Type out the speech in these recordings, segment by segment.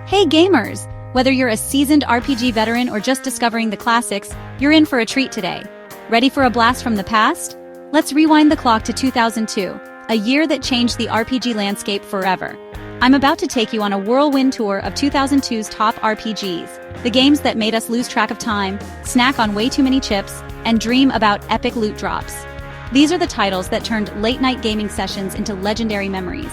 Hey gamers! Whether you're a seasoned RPG veteran or just discovering the classics, you're in for a treat today. Ready for a blast from the past? Let's rewind the clock to 2002, a year that changed the RPG landscape forever. I'm about to take you on a whirlwind tour of 2002's top RPGs, the games that made us lose track of time, snack on way too many chips, and dream about epic loot drops. These are the titles that turned late-night gaming sessions into legendary memories.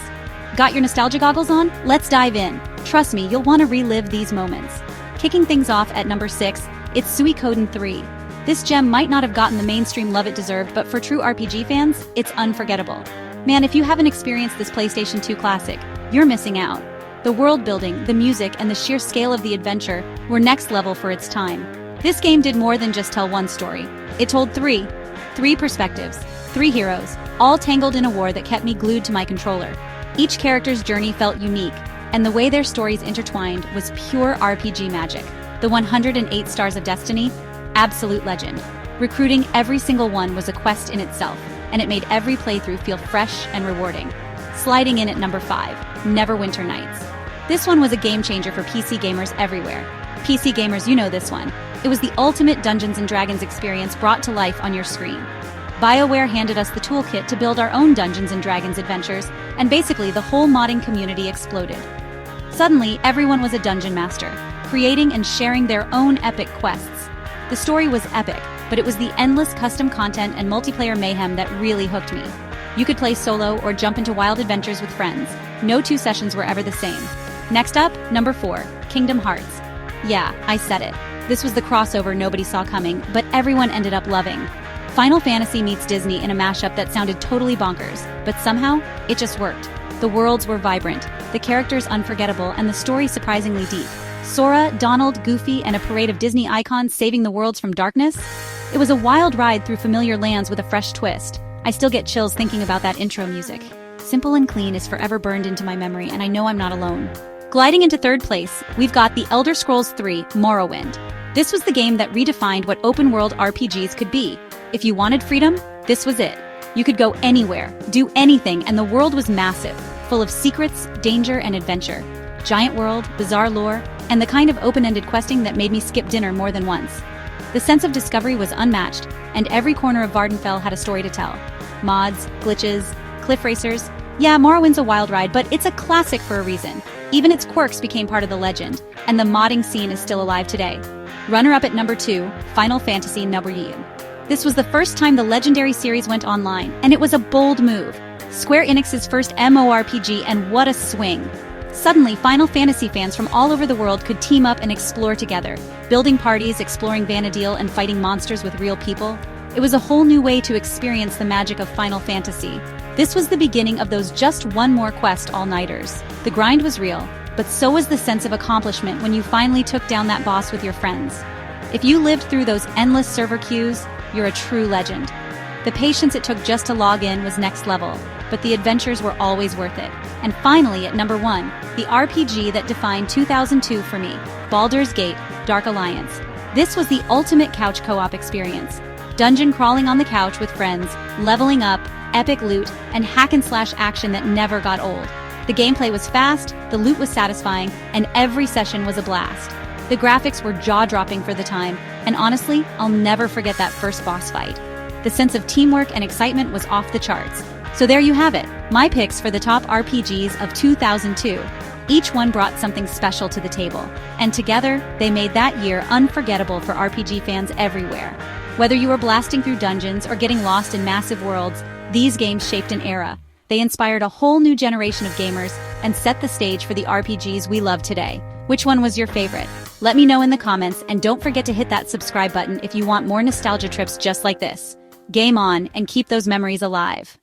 Got your nostalgia goggles on? Let's dive in. Trust me, you'll want to relive these moments. Kicking things off at number 6, it's Suikoden 3. This gem might not have gotten the mainstream love it deserved, but for true RPG fans, it's unforgettable. Man, if you haven't experienced this PlayStation 2 classic, you're missing out. The world building, the music, and the sheer scale of the adventure were next level for its time. This game did more than just tell one story. It told three perspectives, 3 heroes, all tangled in a war that kept me glued to my controller. Each character's journey felt unique, and the way their stories intertwined was pure RPG magic. The 108 Stars of Destiny? Absolute legend. Recruiting every single one was a quest in itself, and it made every playthrough feel fresh and rewarding. Sliding in at number 5, Neverwinter Nights. This one was a game changer for PC gamers everywhere. PC gamers, you know this one. It was the ultimate Dungeons & Dragons experience brought to life on your screen. BioWare handed us the toolkit to build our own Dungeons & Dragons adventures, and basically the whole modding community exploded. Suddenly, everyone was a dungeon master, creating and sharing their own epic quests. The story was epic, but it was the endless custom content and multiplayer mayhem that really hooked me. You could play solo or jump into wild adventures with friends. No 2 sessions were ever the same. Next up, number 4, Kingdom Hearts. Yeah, I said it. This was the crossover nobody saw coming, but everyone ended up loving. Final Fantasy meets Disney in a mashup that sounded totally bonkers, but somehow, it just worked. The worlds were vibrant, the characters unforgettable, and the story surprisingly deep. Sora, Donald, Goofy, and a parade of Disney icons saving the worlds from darkness? It was a wild ride through familiar lands with a fresh twist. I still get chills thinking about that intro music. Simple and clean is forever burned into my memory, and I know I'm not alone. Gliding into 3rd place, we've got The Elder Scrolls 3: Morrowind. This was the game that redefined what open-world RPGs could be. If you wanted freedom, this was it. You could go anywhere, do anything, and the world was massive, full of secrets, danger, and adventure. Giant world, bizarre lore, and the kind of open-ended questing that made me skip dinner more than once. The sense of discovery was unmatched, and every corner of Vardenfell had a story to tell. Mods, glitches, cliff racers. Yeah, Morrowind's a wild ride, but it's a classic for a reason. Even its quirks became part of the legend, and the modding scene is still alive today. Runner-up at number 2, Final Fantasy Neverwinter. This was the first time the legendary series went online, and it was a bold move. Square Enix's first MMORPG, and what a swing! Suddenly, Final Fantasy fans from all over the world could team up and explore together, building parties, exploring Vana'diel, and fighting monsters with real people. It was a whole new way to experience the magic of Final Fantasy. This was the beginning of those just one more quest all-nighters. The grind was real, but so was the sense of accomplishment when you finally took down that boss with your friends. If you lived through those endless server queues, you're a true legend. The patience it took just to log in was next level, but the adventures were always worth it. And finally, at number 1, the RPG that defined 2002 for me, Baldur's Gate: Dark Alliance. This was the ultimate couch co-op experience. Dungeon crawling on the couch with friends, leveling up, epic loot, and hack-and-slash action that never got old. The gameplay was fast, the loot was satisfying, and every session was a blast. The graphics were jaw-dropping for the time, and honestly, I'll never forget that first boss fight. The sense of teamwork and excitement was off the charts. So there you have it, my picks for the top RPGs of 2002. Each one brought something special to the table, and together, they made that year unforgettable for RPG fans everywhere. Whether you were blasting through dungeons or getting lost in massive worlds, these games shaped an era. They inspired a whole new generation of gamers and set the stage for the RPGs we love today. Which one was your favorite? Let me know in the comments, and don't forget to hit that subscribe button if you want more nostalgia trips just like this. Game on, and keep those memories alive.